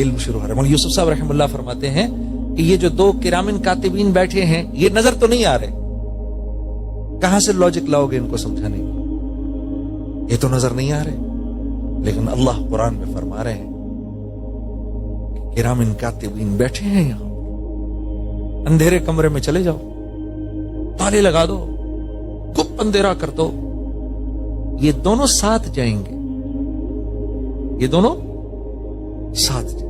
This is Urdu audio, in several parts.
علم شروع ہو رہا ہے. مولانا یوسف صاحب رحمہ اللہ فرماتے ہیں کہ یہ جو دو کرامن کاتبین بیٹھے ہیں یہ نظر تو نہیں آ رہے, کہاں سے لاجک لاؤ گے ان کو سمجھانے کی؟ یہ تو نظر نہیں آ رہے, لیکن اللہ قرآن میں فرما رہے ہیں کہ کرامن کاتبین بیٹھے ہیں یہاں. اندھیرے کمرے میں چلے جاؤ, تالے لگا دو, گپ اندھیرا کر دو, یہ دونوں ساتھ جائیں گے, یہ دونوں ساتھ جائیں.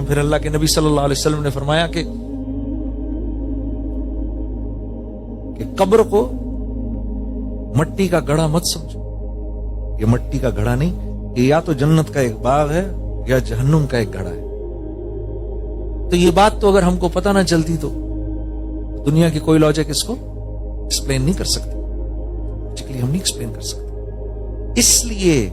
پھر اللہ کے نبی صلی اللہ علیہ وسلم نے فرمایا کہ قبر کو مٹی کا گڑھا مت سمجھو, یہ مٹی کا گڑھا نہیں, یہ یا تو جنت کا ایک باغ ہے یا جہنم کا ایک گڑھا ہے. تو یہ بات تو اگر ہم کو پتہ نہ چلتی تو دنیا کی کوئی لاجک اس کو ایکسپلین نہیں کر سکتی, ہم نہیں ایکسپلین کر سکتے. اس لیے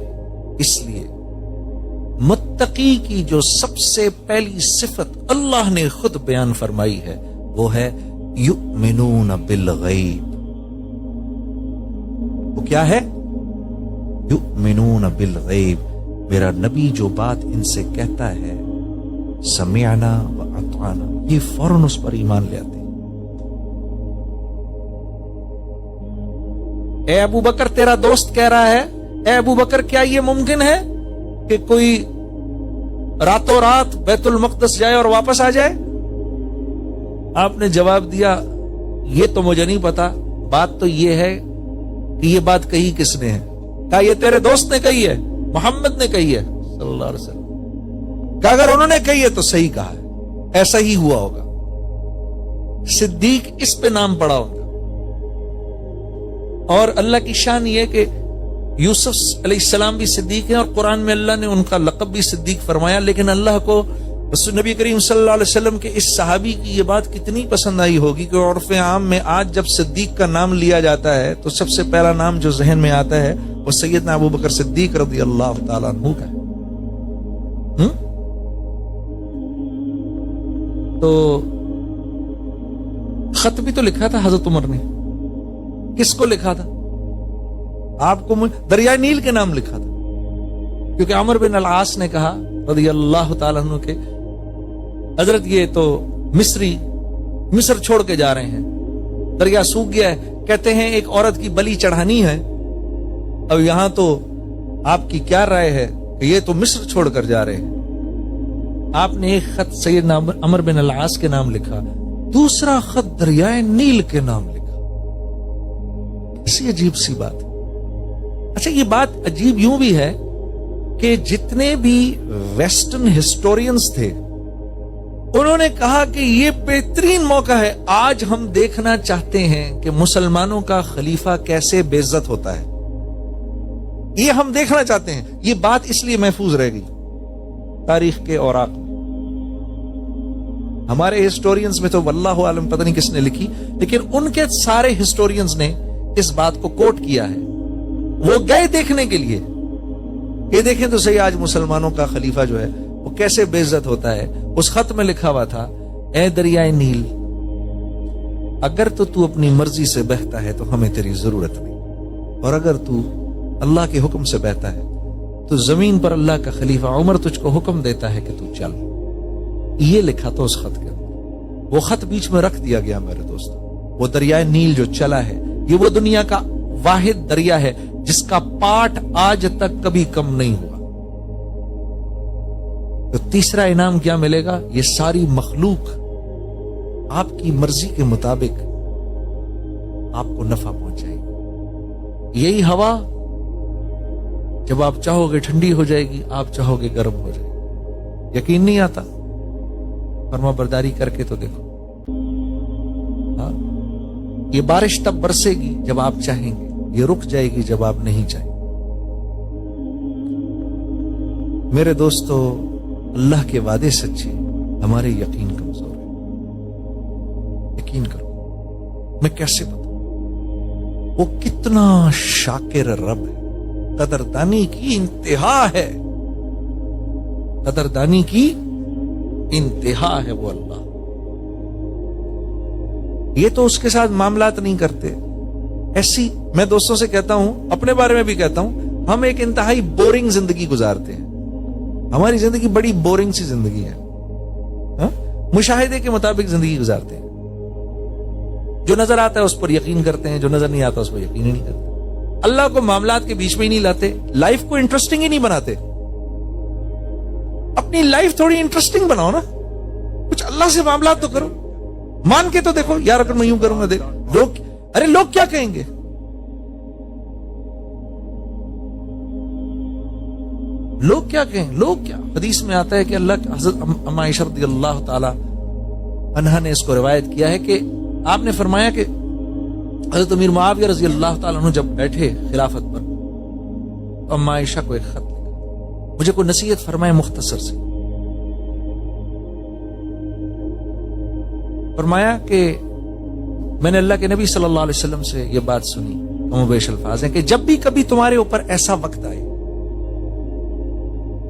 متقی کی جو سب سے پہلی صفت اللہ نے خود بیان فرمائی ہے وہ ہے یؤمنون بالغیب. وہ کیا ہے؟ یؤمنون بالغیب. میرا نبی جو بات ان سے کہتا ہے سمعنا و اطعنا, یہ فوراً اس پر ایمان لے آتے ہیں. اے ابو بکر تیرا دوست کہہ رہا ہے, اے ابو بکر کیا یہ ممکن ہے کہ کوئی راتوں رات بیت المقدس جائے اور واپس آ جائے؟ آپ نے جواب دیا یہ تو مجھے نہیں پتا, بات تو یہ ہے کہ یہ بات کہی کس نے ہے؟ کہا یہ تیرے دوست نے کہی ہے, محمد نے کہی ہے صلی اللہ علیہ وسلم. کہ اگر انہوں نے کہی ہے تو صحیح کہا ہے, ایسا ہی ہوا ہوگا. صدیق اس پہ نام پڑا ہوگا. اور اللہ کی شان یہ کہ یوسف علیہ السلام بھی صدیق ہیں اور قرآن میں اللہ نے ان کا لقب بھی صدیق فرمایا, لیکن اللہ کو نبی کریم صلی اللہ علیہ وسلم کے اس صحابی کی یہ بات کتنی پسند آئی ہوگی کہ عرف عام میں آج جب صدیق کا نام لیا جاتا ہے تو سب سے پہلا نام جو ذہن میں آتا ہے وہ سیدنا ابو بکر صدیق رضی اللہ تعالیٰ عنہ کا ہے. تو خط بھی تو لکھا تھا حضرت عمر نے, کس کو لکھا تھا؟ آپ کو دریائے نیل کے نام لکھا تھا, کیونکہ عمر بن العاص نے کہا رضی اللہ تعالیٰ عنہ کے حضرت یہ تو مصر چھوڑ کے جا رہے ہیں, دریا سوکھ گیا ہے, کہتے ہیں ایک عورت کی بلی چڑھانی ہے, اب یہاں تو آپ کی کیا رائے ہے کہ یہ تو مصر چھوڑ کر جا رہے ہیں. آپ نے ایک خط سیدنا عمر بن العاص کے نام لکھا, دوسرا خط دریائے نیل کے نام لکھا. ایسی عجیب سی بات. اچھا یہ بات عجیب یوں بھی ہے کہ جتنے بھی ویسٹرن ہسٹورینز تھے انہوں نے کہا کہ یہ بہترین موقع ہے, آج ہم دیکھنا چاہتے ہیں کہ مسلمانوں کا خلیفہ کیسے بے عزت ہوتا ہے, یہ ہم دیکھنا چاہتے ہیں. یہ بات اس لیے محفوظ رہ گئی تاریخ کے اوراق میں. ہمارے ہسٹورینز میں تو واللہ عالم پتہ نہیں کس نے لکھی, لیکن ان کے سارے ہسٹورینز نے اس بات کو کوٹ کیا ہے. وہ گئے دیکھنے کے لیے کہ دیکھیں تو صحیح آج مسلمانوں کا خلیفہ جو ہے وہ کیسے بے عزت ہوتا ہے. اس خط میں لکھا ہوا تھا اے دریائے نیل, اگر تو اپنی مرضی سے بہتا ہے تو ہمیں تیری ضرورت نہیں, اور اگر تو اللہ کے حکم سے بہتا ہے تو زمین پر اللہ کا خلیفہ عمر تجھ کو حکم دیتا ہے کہ تو چل. یہ لکھا تو اس خط کے اندر. وہ خط بیچ میں رکھ دیا گیا میرے دوستو. وہ دریائے نیل جو چلا ہے یہ وہ دنیا کا واحد دریا ہے جس کا پاٹ آج تک کبھی کم نہیں ہوا. تو تیسرا انعام کیا ملے گا؟ یہ ساری مخلوق آپ کی مرضی کے مطابق آپ کو نفع پہنچائے گی. یہی ہوا جب آپ چاہو گے ٹھنڈی ہو جائے گی, آپ چاہو گے گرم ہو جائے گی. یقین نہیں آتا؟ فرما برداری کر کے تو دیکھو. یہ بارش تب برسے گی جب آپ چاہیں گے, یہ رک جائے گی جب آپ نہیں چاہیں. میرے دوستو اللہ کے وعدے سچے, ہمارے یقین کمزور ہے. یقین کرو, میں کیسے بتاؤں وہ کتنا شاکر رب ہے, قدردانی کی انتہا ہے, قدردانی کی انتہا ہے وہ اللہ. یہ تو اس کے ساتھ معاملات نہیں کرتے ایسی. میں دوستوں سے کہتا ہوں, اپنے بارے میں بھی کہتا ہوں, ہم ایک انتہائی بورنگ زندگی گزارتے ہیں. ہماری زندگی بڑی بورنگ سی زندگی ہے, مشاہدے کے مطابق زندگی گزارتے ہیں. جو نظر آتا ہے اس پر یقین کرتے ہیں, جو نظر نہیں آتا اس پر یقین ہی نہیں کرتے. اللہ کو معاملات کے بیچ میں ہی نہیں لاتے, لائف کو انٹرسٹنگ ہی نہیں بناتے. اپنی لائف تھوڑی انٹرسٹنگ بناؤ نا, کچھ اللہ سے معاملات تو کرو, مان کے تو دیکھو یار اگر میں یوں کروں گا, دیکھ لوگ کیا کہیں گے. لوگ کیا کہیں, لوگ کیا. حدیث میں آتا ہے کہ اللہ حضرت ام عائشہ رضی اللہ تعالی عنہا نے اس کو روایت کیا ہے کہ آپ نے فرمایا کہ حضرت امیر معاویہ رضی اللہ تعالیٰ عنہ جب بیٹھے خلافت پر تو ام عائشہ کو ایک خط لکھا, مجھے کوئی نصیحت فرمائے مختصر سے. فرمایا کہ میں نے اللہ کے نبی صلی اللہ علیہ وسلم سے یہ بات سنی, کم و بیش الفاظ ہیں, کہ جب بھی کبھی تمہارے اوپر ایسا وقت آئے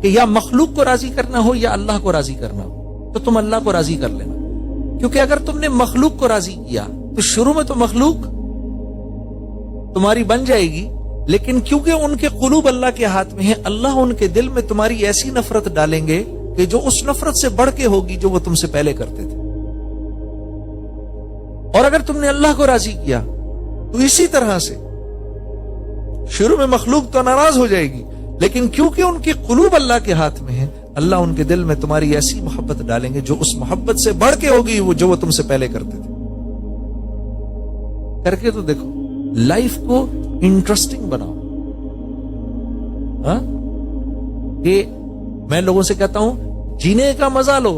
کہ یا مخلوق کو راضی کرنا ہو یا اللہ کو راضی کرنا ہو, تو تم اللہ کو راضی کر لینا. کیونکہ اگر تم نے مخلوق کو راضی کیا تو شروع میں تو مخلوق تمہاری بن جائے گی, لیکن کیونکہ ان کے قلوب اللہ کے ہاتھ میں ہیں, اللہ ان کے دل میں تمہاری ایسی نفرت ڈالیں گے کہ جو اس نفرت سے بڑھ کے ہوگی جو وہ تم سے پہلے کرتے تھے. اور اگر تم نے اللہ کو راضی کیا تو اسی طرح سے شروع میں مخلوق تو ناراض ہو جائے گی, لیکن کیونکہ ان کے قلوب اللہ کے ہاتھ میں ہیں, اللہ ان کے دل میں تمہاری ایسی محبت ڈالیں گے جو اس محبت سے بڑھ کے ہوگی جو وہ تم سے پہلے کرتے تھے. کر کے تو دیکھو, لائف کو انٹرسٹنگ بناؤ. کہ میں لوگوں سے کہتا ہوں جینے کا مزہ لو,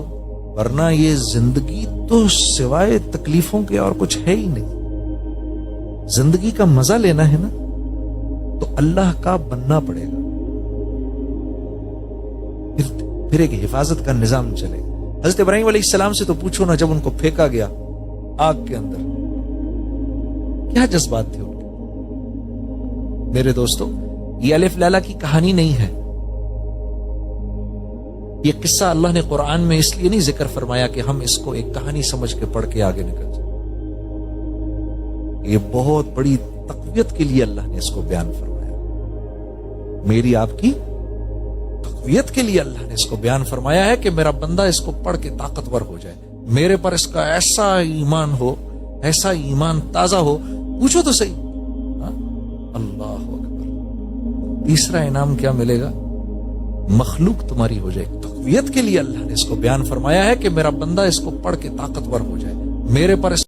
ورنہ یہ زندگی تو سوائے تکلیفوں کے اور کچھ ہے ہی نہیں. زندگی کا مزہ لینا ہے نا تو اللہ کا بننا پڑے گا, پھر ایک حفاظت کا نظام چلے. حضرت ابراہیم علیہ السلام سے تو پوچھو نا, جب ان کو پھینکا گیا آگ کے اندر, کیا جذبات تھے ان کے. میرے دوستو, یہ الف لیلا کی کہانی نہیں ہے. یہ قصہ اللہ نے قرآن میں اس لیے نہیں ذکر فرمایا کہ ہم اس کو ایک کہانی سمجھ کے پڑھ کے آگے نکل جائیں. یہ بہت بڑی تقویت کے لیے اللہ نے اس کو بیان فرمایا. میری آپ کی تقویت کے لیے اللہ نے اس کو بیان فرمایا ہے کہ میرا بندہ اس کو پڑھ کے طاقتور ہو جائے, میرے پر اس کا ایسا ایمان ہو, ایسا ایمان تازہ ہو. پوچھو تو صحیح, اللہ اکبر. تیسرا انعام کیا ملے گا, مخلوق تمہاری ہو جائے. تقویت کے لیے اللہ نے اس کو بیان فرمایا ہے کہ میرا بندہ اس کو پڑھ کے طاقتور ہو جائے, میرے پر اس